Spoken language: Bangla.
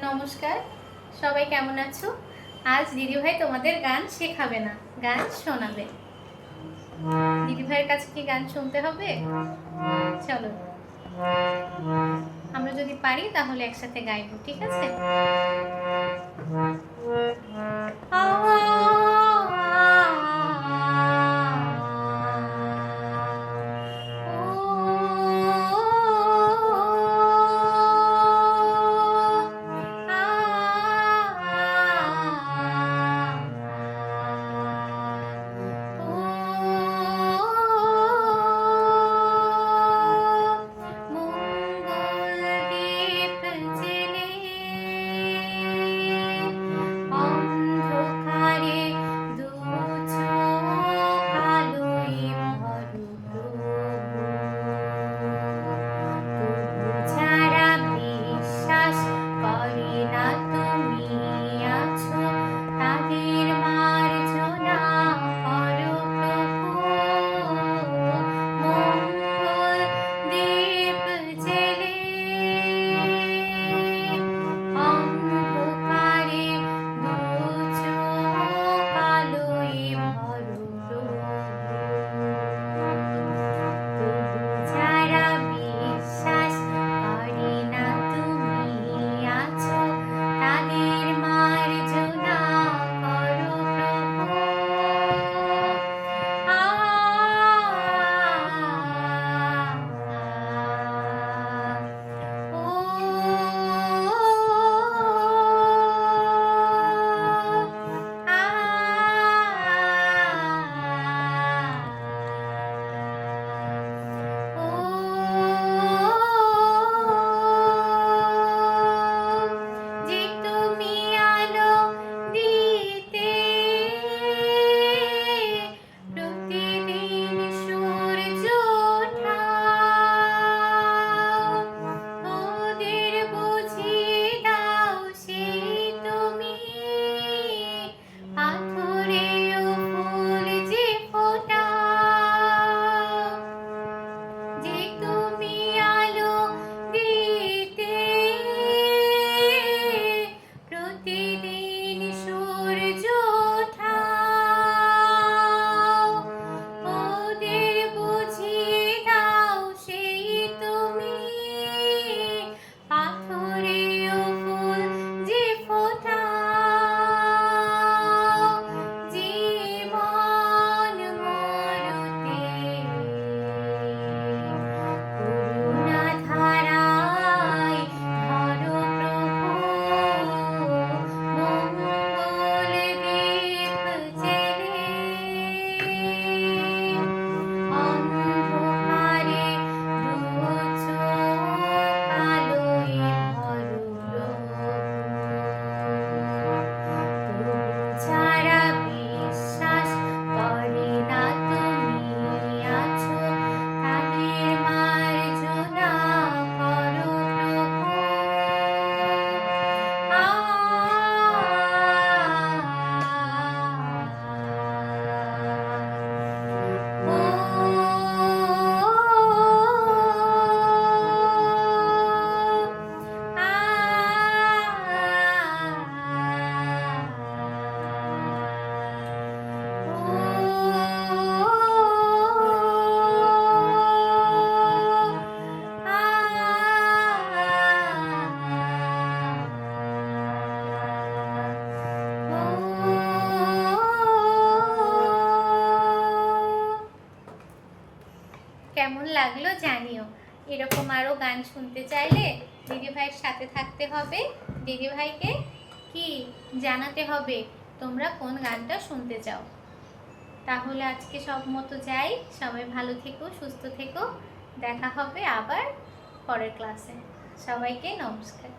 নমস্কার, সবাই কেমন আছো? আজ দিদিভাই তোমাদের গান শেখাবে না, গান শোনাবে। দিদিভাইয়ের কাছে কি গান শুনতে হবে? চলো, আমরা যদি পারি তাহলে একসাথে গাইবো, ঠিক আছে? কেমন লাগলো জানিও। এরকম আরও গান শুনতে চাইলে দিদিভাইয়ের সাথে থাকতে হবে। দিদিভাইকে কি জানাতে হবে তোমরা কোন গানটা শুনতে চাও। তাহলে আজকে সব মতো যাই, সবাই ভালো থেকো, সুস্থ থেকো। দেখা হবে আবার পরের ক্লাসে। সবাইকে নমস্কার।